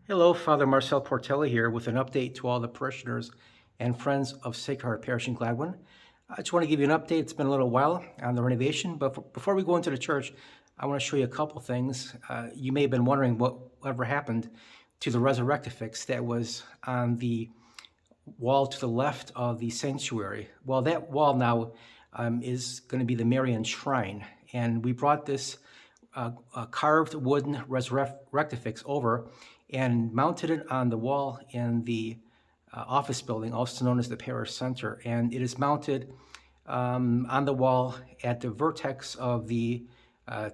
Hello, Father Marcel Portelli here with an update to all the parishioners and friends of Sacred Heart Parish in Gladwin. I just want to give you an update. It's been a little while on the renovation, but before we go into the church, I want to show you a couple things. You may have been wondering whatever happened to the Crucifix that was on the wall to the left of the sanctuary. Well, that wall now is going to be the Marian shrine, and we brought this carved wooden Crucifix over and mounted it on the wall in the office building, also known as the Parish Center. And it is mounted on the wall at the vertex of the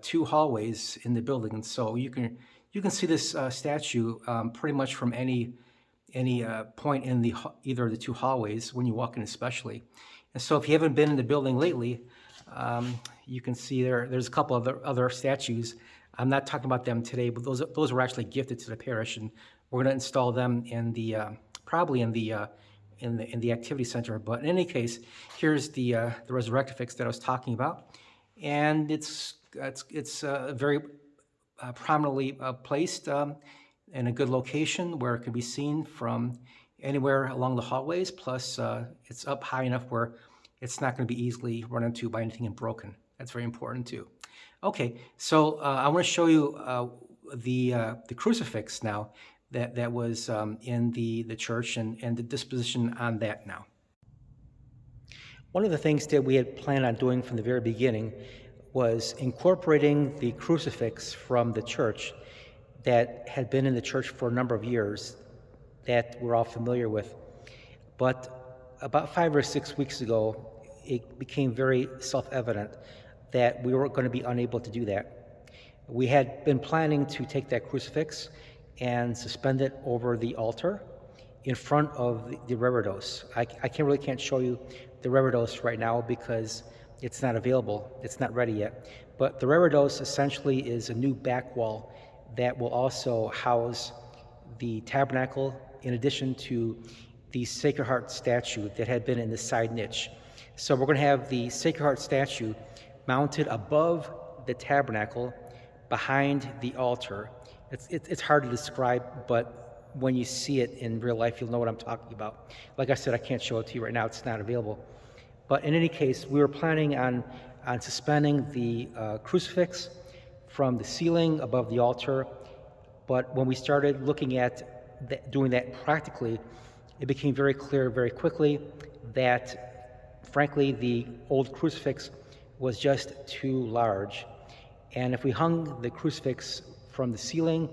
two hallways in the building. And so you can see this statue pretty much from any point in either of the two hallways when you walk in, especially. And so if you haven't been in the building lately, you can see there's a couple of other statues. I'm not talking about them today, but those were actually gifted to the parish, and we're going to install them in the probably in the activity center. But in any case, here's the Crucifix that I was talking about, and it's very prominently placed in a good location where it can be seen from anywhere along the hallways. Plus, it's up high enough where it's not going to be easily run into by anything and broken. That's very important too. Okay, so I want to show you the crucifix now that was in the church and the disposition on that now. One of the things that we had planned on doing from the very beginning was incorporating the crucifix from the church that had been in the church for a number of years that we're all familiar with. But about 5 or 6 weeks ago, it became very self-evident that we were going to be unable to do that. We had been planning to take that crucifix and suspend it over the altar in front of the reredos. I really can't show you the reredos right now because it's not available. It's not ready yet. But the reredos essentially is a new back wall that will also house the tabernacle in addition to the Sacred Heart statue that had been in the side niche. So we're going to have the Sacred Heart statue mounted above the tabernacle behind the altar. It's hard to describe, but when you see it in real life, you'll know what I'm talking about. Like I said, I can't show it to you right now. It's not available. But in any case, we were planning on suspending the crucifix from the ceiling above the altar. But when we started looking at doing that practically, it became very clear very quickly that, frankly, the old crucifix was just too large. And if we hung the crucifix from the ceiling,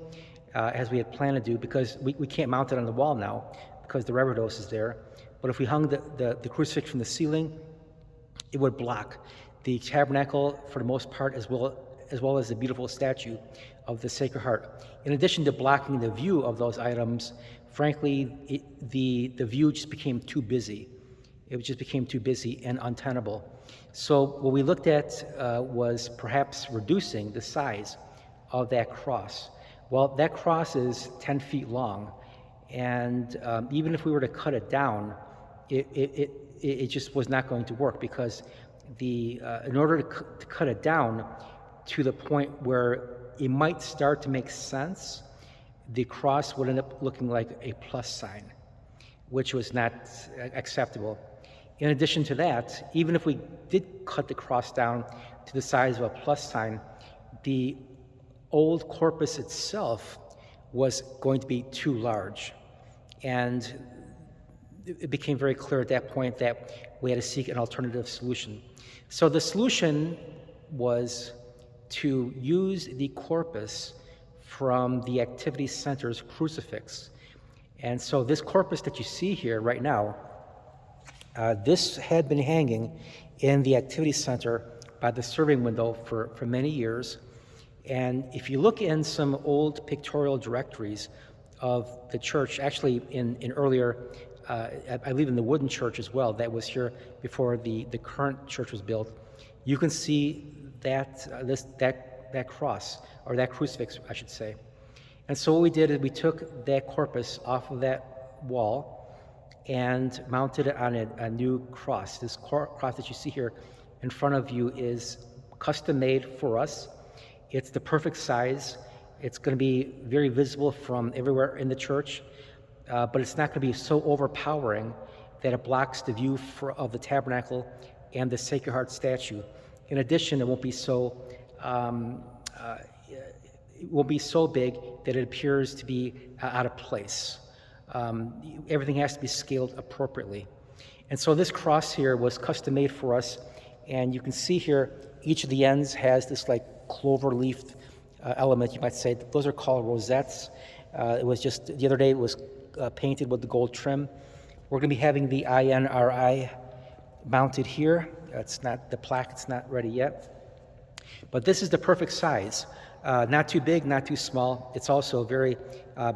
as we had planned to do, because we can't mount it on the wall now because the reredos is there, but if we hung the crucifix from the ceiling, it would block the tabernacle for the most part, as well as the beautiful statue of the Sacred Heart. In addition to blocking the view of those items, frankly, the view just became too busy. It just became too busy and untenable. So what we looked at was perhaps reducing the size of that cross. Well, that cross is 10 feet long, and even if we were to cut it down, it just was not going to work because in order to cut it down to the point where it might start to make sense, the cross would end up looking like a plus sign, which was not acceptable. In addition to that, even if we did cut the cross down to the size of a plus sign, the old corpus itself was going to be too large. And it became very clear at that point that we had to seek an alternative solution. So the solution was to use the corpus from the activity center's crucifix. And so this corpus that you see here right now, this had been hanging in the activity center by the serving window for many years. And if you look in some old pictorial directories of the church, actually in earlier, I believe in the wooden church as well, that was here before the current church was built, you can see that cross, or that crucifix, I should say. And so what we did is we took that corpus off of that wall and mounted it on a new cross. This cross that you see here in front of you is custom made for us. It's the perfect size. It's going to be very visible from everywhere in the church, but it's not going to be so overpowering that it blocks the view of the tabernacle and the Sacred Heart statue. In addition, it won't be so big that it appears to be out of place. Everything has to be scaled appropriately. And so this cross here was custom made for us, and you can see here each of the ends has this like clover-leafed element, you might say. Those are called rosettes. It was just, the other day it was painted with the gold trim. We're going to be having the INRI mounted here. It's not, the plaque, it's not ready yet. But this is the perfect size. Not too big, not too small. It's also a very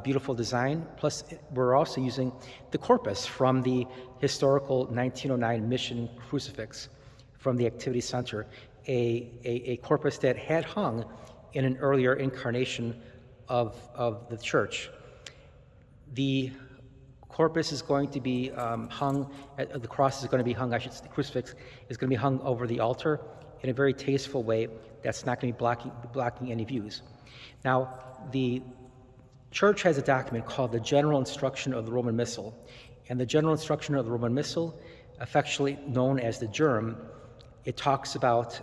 beautiful design. Plus, we're also using the corpus from the historical 1909 mission crucifix from the Activity Center, a corpus that had hung in an earlier incarnation of the church. The corpus is going to be hung, the cross is going to be hung, the crucifix is going to be hung over the altar in a very tasteful way that's not going to be blocking any views. Now, the church has a document called the General Instruction of the Roman Missal, and the General Instruction of the Roman Missal, affectionately known as the Germ, it talks about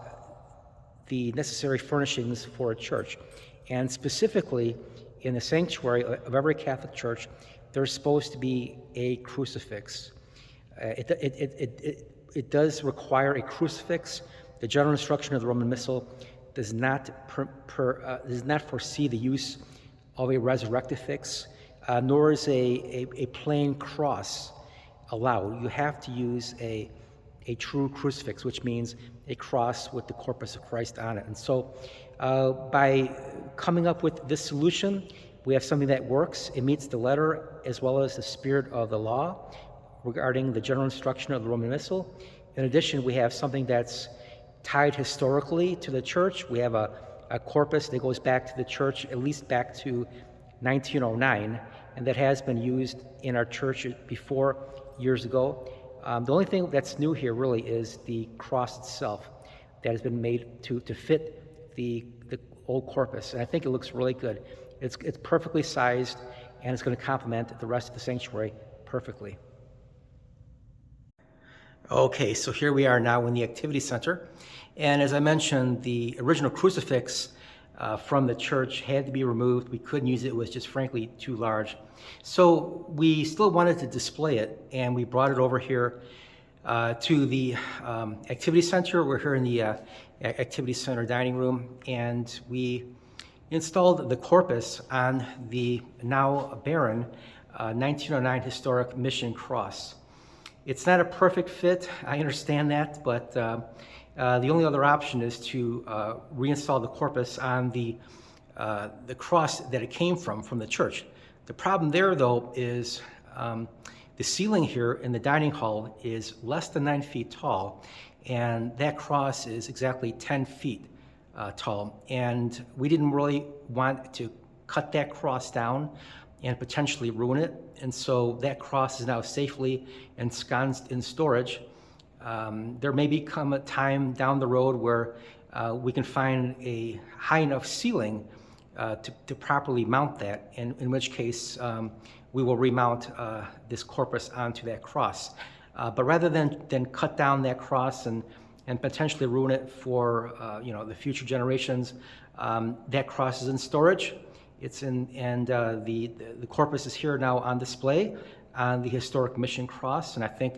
the necessary furnishings for a church, and specifically in the sanctuary of every Catholic church, there's supposed to be a crucifix. It does require a crucifix. The General Instruction of the Roman Missal does not foresee the use of a resurrectifix, nor is a plain cross allowed. You have to use a true crucifix, which means a cross with the corpus of Christ on it. And so by coming up with this solution, we have something that works. It meets the letter as well as the spirit of the law regarding the General Instruction of the Roman Missal. In addition, we have something that's tied historically to the church. We have a corpus that goes back to the church, at least back to 1909, and that has been used in our church before years ago. The only thing that's new here really is the cross itself that has been made to fit the old corpus, and I think it looks really good. It's perfectly sized, and it's going to complement the rest of the sanctuary perfectly. Okay, so here we are now in the Activity Center, and as I mentioned, the original crucifix from the church had to be removed. We couldn't use it. It was just frankly too large. So we still wanted to display it, and we brought it over here to the Activity Center. We're here in the Activity Center dining room, and we installed the corpus on the now barren 1909 historic mission cross. It's not a perfect fit, I understand that, but the only other option is to reinstall the corpus on the cross that it came from the church. The problem there, though, is the ceiling here in the dining hall is less than 9 feet tall, and that cross is exactly 10 feet tall. And we didn't really want to cut that cross down and potentially ruin it. And so that cross is now safely ensconced in storage. There may become a time down the road where we can find a high enough ceiling to properly mount that, in which case we will remount this corpus onto that cross. But rather than cut down that cross and potentially ruin it for the future generations, that cross is in storage. It's in, and the corpus is here now on display on the historic mission cross. And I think,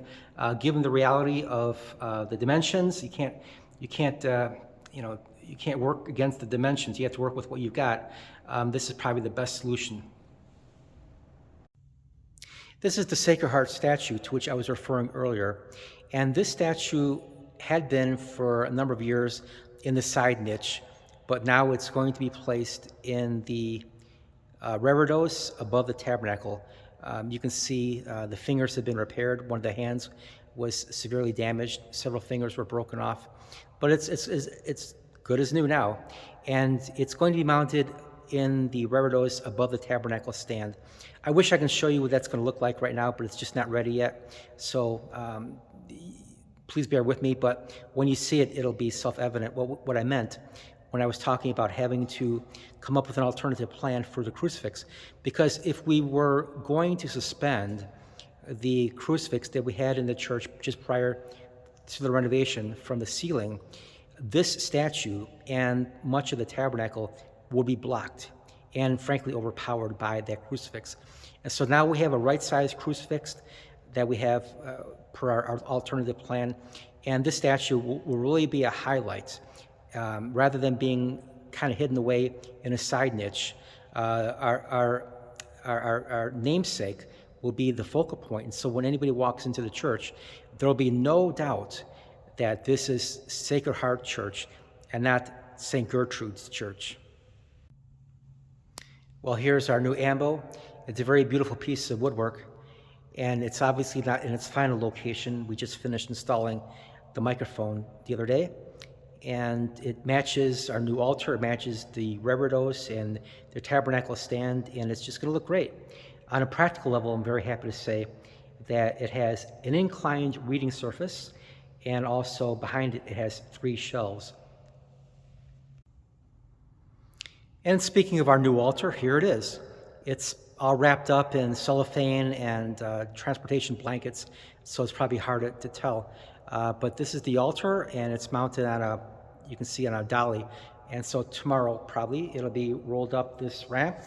given the reality of the dimensions, you can't work against the dimensions. You have to work with what you've got. This is probably the best solution. This is the Sacred Heart statue to which I was referring earlier. And this statue had been for a number of years in the side niche, but now it's going to be placed in the reredos above the tabernacle. You can see the fingers have been repaired. One of the hands was severely damaged. Several fingers were broken off, but it's good as new now. And it's going to be mounted in the reredos above the tabernacle stand. I wish I can show you what that's going to look like right now, but it's just not ready yet. So please bear with me, but when you see it, it'll be self-evident what I meant when I was talking about having to come up with an alternative plan for the crucifix. Because if we were going to suspend the crucifix that we had in the church just prior to the renovation from the ceiling, this statue and much of the tabernacle would be blocked and frankly overpowered by that crucifix. And so now we have a right-sized crucifix that we have per our alternative plan, and this statue will really be a highlight. Rather than being kind of hidden away in a side niche, our namesake will be the focal point. And so when anybody walks into the church, there will be no doubt that this is Sacred Heart Church and not St. Gertrude's Church. Well, here's our new ambo. It's a very beautiful piece of woodwork, and it's obviously not in its final location. We just finished installing the microphone the other day, and it matches our new altar, it matches the reredos and the tabernacle stand, and it's just going to look great. On a practical level, I'm very happy to say that it has an inclined reading surface, and also behind it, it has 3 shelves. And speaking of our new altar, here it is. It's all wrapped up in cellophane and transportation blankets, so it's probably hard to tell. But this is the altar, and it's mounted on you can see on a dolly. And so tomorrow, probably, it'll be rolled up this ramp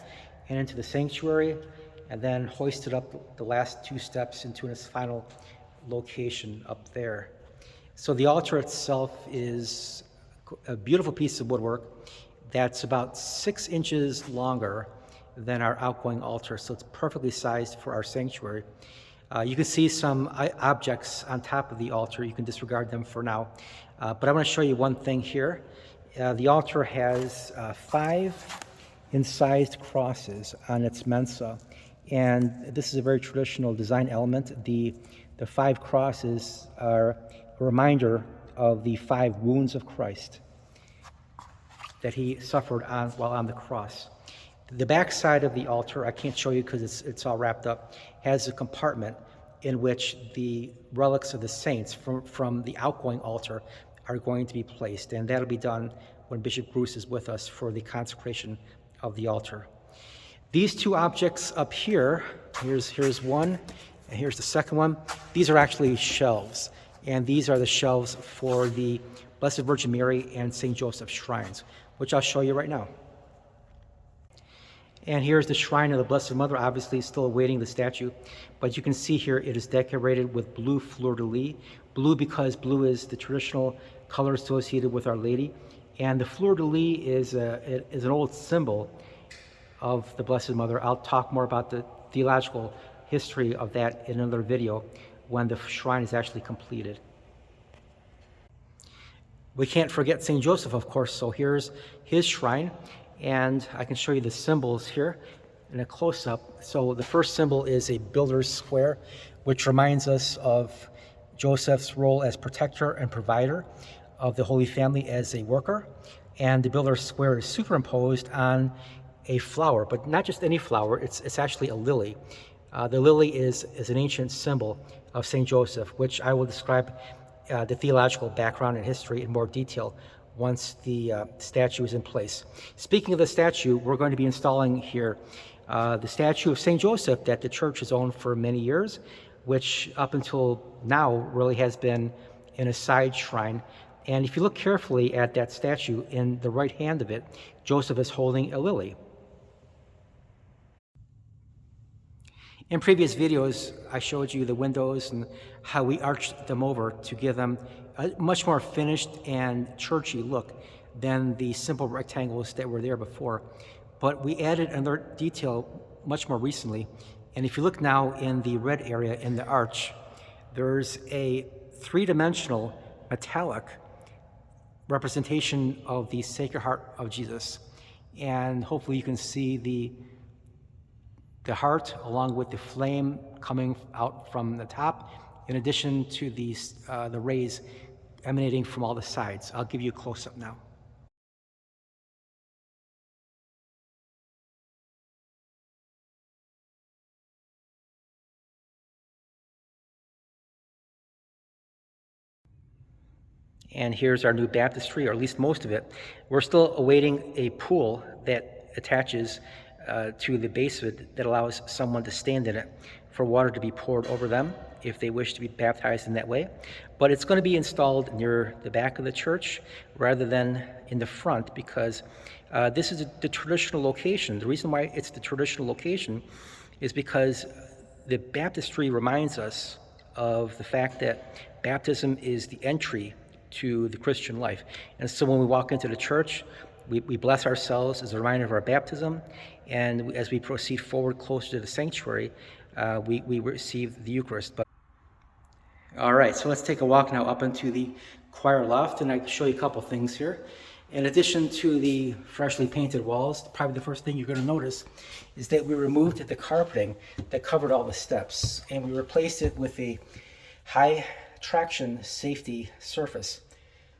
and into the sanctuary, and then hoisted up the last 2 steps into its final location up there. So the altar itself is a beautiful piece of woodwork that's about 6 inches longer than our outgoing altar, so it's perfectly sized for our sanctuary. You can see some objects on top of the altar. You can disregard them for now. But I want to show you one thing here. The altar has 5 incised crosses on its mensa, and this is a very traditional design element. The 5 crosses are a reminder of the 5 wounds of Christ that he suffered while on the cross. The back side of the altar, I can't show you because it's all wrapped up, has a compartment in which the relics of the saints from the outgoing altar are going to be placed, and that'll be done when Bishop Bruce is with us for the consecration of the altar. These 2 objects up here, here's one, and here's the second one. These are actually shelves, and these are the shelves for the Blessed Virgin Mary and St. Joseph shrines, which I'll show you right now. And here's the shrine of the Blessed Mother, obviously still awaiting the statue, but you can see here it is decorated with blue fleur-de-lis. Blue because blue is the traditional color associated with Our Lady, and the fleur-de-lis is an old symbol of the Blessed Mother. I'll talk more about the theological history of that in another video when the shrine is actually completed. We can't forget St. Joseph, of course, so here's his shrine, and I can show you the symbols here in a close-up. So the first symbol is a builder's square, which reminds us of Joseph's role as protector and provider of the Holy Family as a worker, and the builder's square is superimposed on a flower, but not just any flower, it's actually a lily. The lily is an ancient symbol of St. Joseph, which I will describe the theological background and history in more detail once the statue is in place. Speaking of the statue, we're going to be installing here the statue of St. Joseph that the church has owned for many years, which up until now really has been in a side shrine. And if you look carefully at that statue, in the right hand of it, Joseph is holding a lily. In previous videos, I showed you the windows and how we arched them over to give them a much more finished and churchy look than the simple rectangles that were there before. But we added another detail much more recently. And if you look now in the red area in the arch, there's a 3-dimensional metallic representation of the Sacred Heart of Jesus. And hopefully you can see the heart along with the flame coming out from the top, in addition to the rays emanating from all the sides. I'll give you a close-up now. And here's our new baptistry, or at least most of it. We're still awaiting a pool that attaches to the base of it that allows someone to stand in it for water to be poured over them if they wish to be baptized in that way. But it's going to be installed near the back of the church rather than in the front, because this is the traditional location. The reason why it's the traditional location is because the baptistry reminds us of the fact that baptism is the entry to the Christian life. And so when we walk into the church, we bless ourselves as a reminder of our baptism, and as we proceed forward closer to the sanctuary, we receive the Eucharist. All right, so let's take a walk now up into the choir loft, and I can show you a couple things here. In addition to the freshly painted walls, probably the first thing you're going to notice is that we removed the carpeting that covered all the steps, and we replaced it with a high traction safety surface,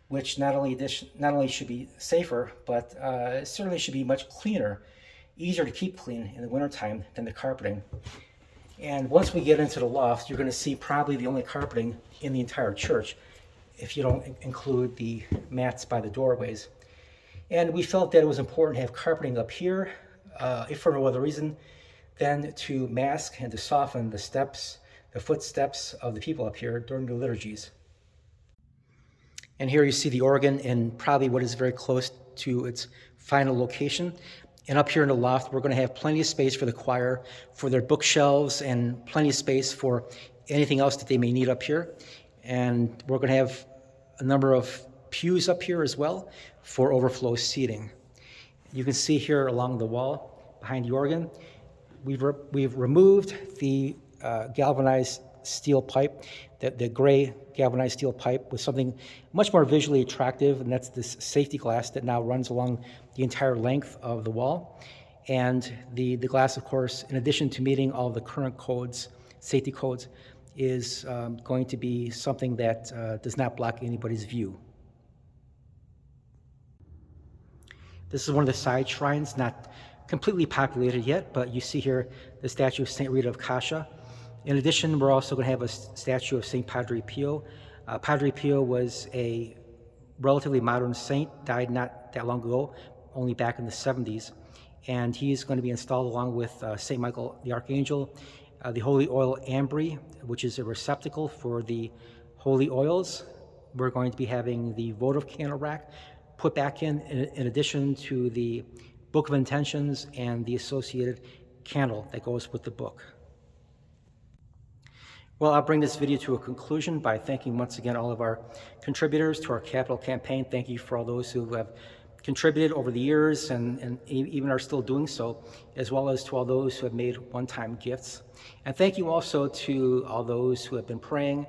which not only should be safer, but certainly should be much cleaner, easier to keep clean in the wintertime than the carpeting. And once we get into the loft, you're going to see probably the only carpeting in the entire church, if you don't include the mats by the doorways. And we felt that it was important to have carpeting up here, if for no other reason than to mask and to soften the footsteps of the people up here during the liturgies. And here you see the organ in probably what is very close to its final location. And up here in the loft, we're going to have plenty of space for the choir, for their bookshelves, and plenty of space for anything else that they may need up here. And we're going to have a number of pews up here as well for overflow seating. You can see here along the wall behind the organ, we've removed the galvanized steel pipe, the gray galvanized steel pipe, with something much more visually attractive, and that's this safety glass that now runs along the entire length of the wall. And the glass, of course, in addition to meeting all the current codes, safety codes, is going to be something that does not block anybody's view. This is one of the side shrines, not completely populated yet, but you see here the statue of St. Rita of Cascia. In addition, we're also going to have a statue of St. Padre Pio. Padre Pio was a relatively modern saint, died not that long ago, only back in the 70s. And he's going to be installed along with St. Michael the Archangel, the holy oil ambry, which is a receptacle for the holy oils. We're going to be having the votive candle rack put back in addition to the Book of Intentions and the associated candle that goes with the book. Well, I'll bring this video to a conclusion by thanking once again all of our contributors to our capital campaign. Thank you for all those who have contributed over the years and even are still doing so, as well as to all those who have made one-time gifts. And thank you also to all those who have been praying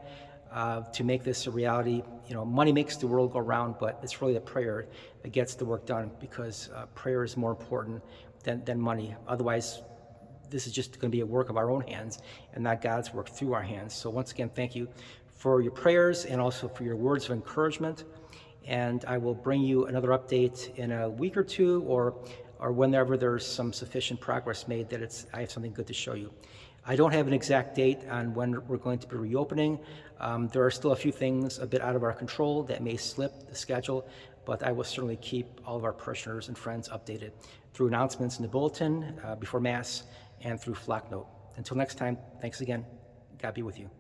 to make this a reality. You know, money makes the world go round, but it's really the prayer that gets the work done, because prayer is more important than money. Otherwise, this is just going to be a work of our own hands and not God's work through our hands. So once again, thank you for your prayers and also for your words of encouragement. And I will bring you another update in a week or two, or whenever there's some sufficient progress made that I have something good to show you. I don't have an exact date on when we're going to be reopening. There are still a few things a bit out of our control that may slip the schedule, but I will certainly keep all of our parishioners and friends updated through announcements in the bulletin, before Mass, and through Flock Note. Until next time, thanks again. God be with you.